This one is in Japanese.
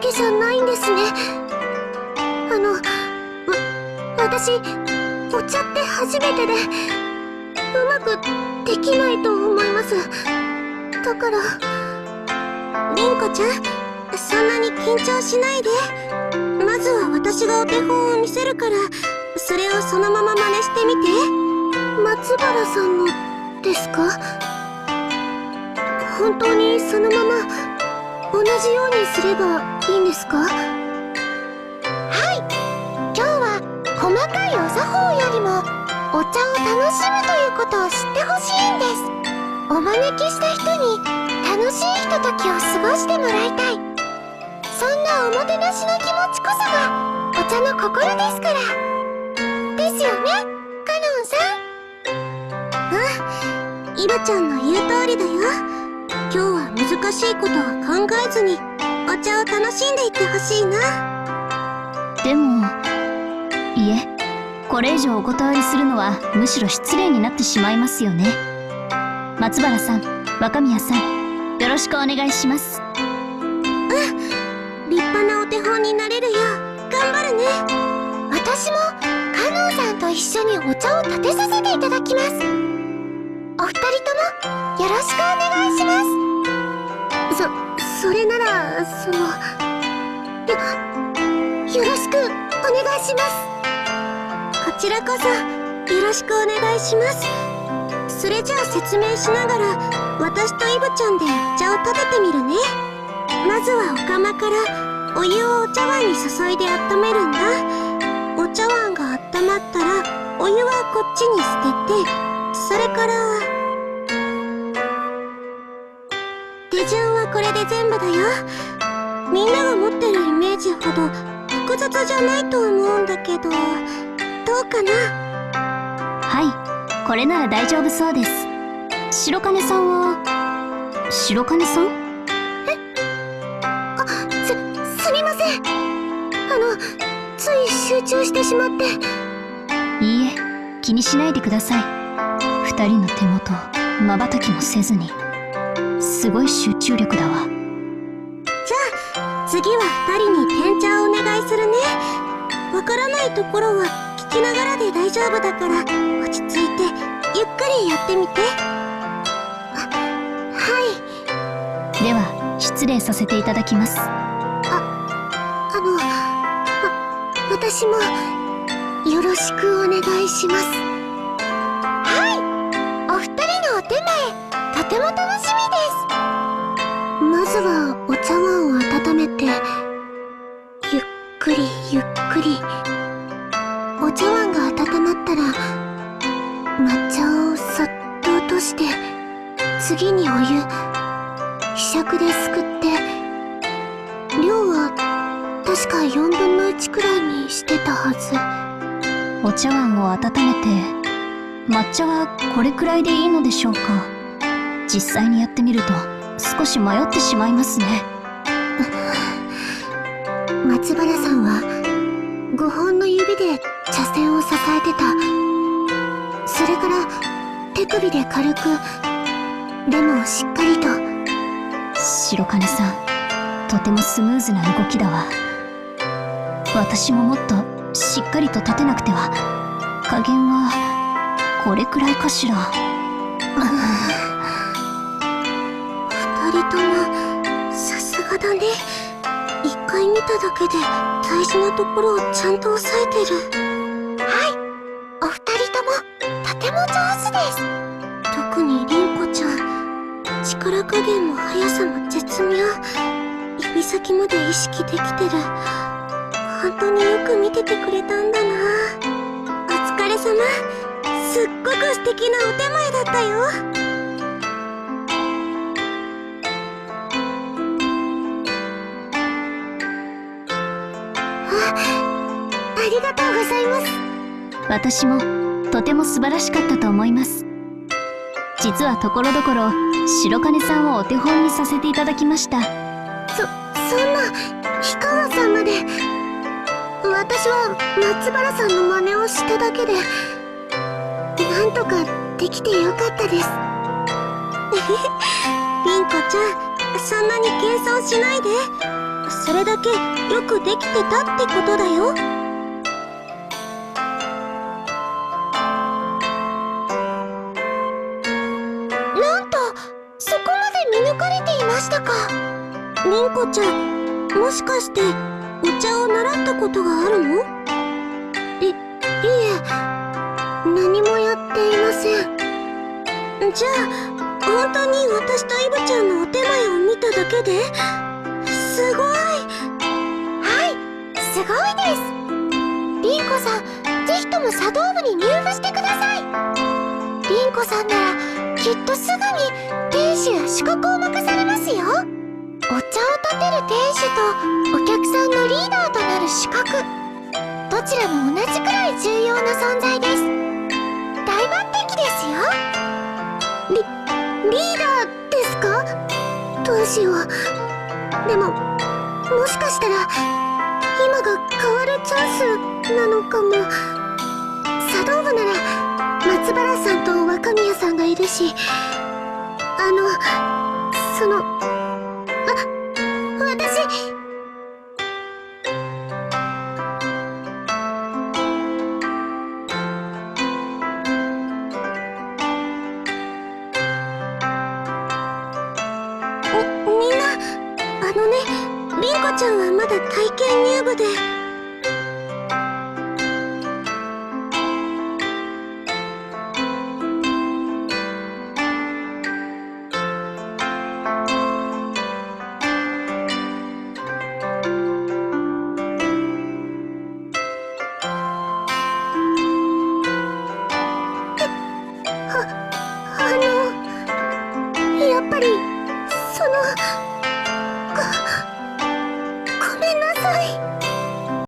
けじゃないんですね。私、お茶って初めてで、うまくできないと思います。だから、凛子ちゃん、そんなに緊張しないで。まずは私がお手本を見せるから、それをそのまま真似してみて。松原さんのですか？本当にそのまま同じようにすればいいんですか？はい、今日は細かいお作法よりもお茶を楽しむということを知ってほしいんです。お招きした人に楽しいひとときを過ごしてもらいたい。そんなおもてなしの気持ちこそがお茶の心ですから。ですよね、カノンさん。イブちゃんの言う通りだよ。今日は難しいことは考えずにお茶を楽しんでいってほしいな。でも、いえ、これ以上お断りするのはむしろ失礼になってしまいますよね。松原さん、若宮さん、よろしくお願いします。立派なお手本になれるよう頑張るね。私もカノンさんと一緒にお茶を立てさせていただきます。お二人ともよろしくお願いします。それなら、よろしくお願いします。こちらこそよろしくお願いします。それじゃあ説明しながら私とイブちゃんでお茶を立ててみるね。まずはお釜からお湯をお茶碗に注いで温めるんだ。お茶碗が温まったらお湯はこっちに捨てて、それから手順はこれで全部だよ。みんなが持ってるイメージほど複雑じゃないと思うんだけど、どうかな？はい、これなら大丈夫そうです。白金さんは白金さん？すみません。つい集中してしまって。いいえ、気にしないでください。二人の手元瞬きもせずに、すごい集中力だわ。じゃあ次は二人に転茶をお願いするね。わからないところは聞きながらで大丈夫だから、落ち着いてゆっくりやってみて。はい。では失礼させていただきます。私もよろしくお願いします。はい、お二人のお手前とても楽しみです。まずはお茶碗を温めて、ゆっくりゆっくり。お茶碗が温まったら抹茶をそっと落として、次にお湯、ひしゃくですくって、量は確か4分の1くらいにしてたはず。お茶碗を温めて、抹茶はこれくらいでいいのでしょうか。実際にやってみると少し迷ってしまいますね。松原さんは5本の指で茶筅を支えてた。それから手首で軽く、でもしっかりと。白金さん、とてもスムーズな動きだわ。私ももっとしっかりと立てなくては。加減はこれくらいかしら。二人ともさすがだね。一回見ただけで大事なところをちゃんと押さえてる。はい、お二人ともとても上手です。特に凛子ちゃん、力加減も速さも絶妙。指先まで意識できてる。本当によく見ててくれたんだな。お疲れ様。すっごく素敵なお手前だったよ。ありがとうございます。私もとても素晴らしかったと思います。実はところどころ白金さんをお手本にさせていただきました。そんな、氷川さんまで。私は松原さんの真似をしただけで、なんとかできてよかったです。凛子ちゃん、そんなに謙遜しないで。それだけよくできてたってことだよ。なんとそこまで見抜かれていましたか。凛子ちゃん、もしかしてお茶を習ったことがあるの？いえ、何もやっていません。じゃあ本当に私とイブちゃんのお手前を見ただけで？すごい。はい、すごいです。凛子さん、ぜひとも茶道部に入部してください。凛子さんならきっとすぐに亭主や資格を任されますよ。お茶を立てる亭主とお客さんのリーダーとなる資格、どちらも同じくらい重要な存在です。大抜擢ですよ。リーダーですか？どうしよう。でももしかしたら今が変わるチャンスなのかも。茶道部なら松原さんと若宮さんがいるし、私みんな、凛子ちゃんはまだ体験入部で。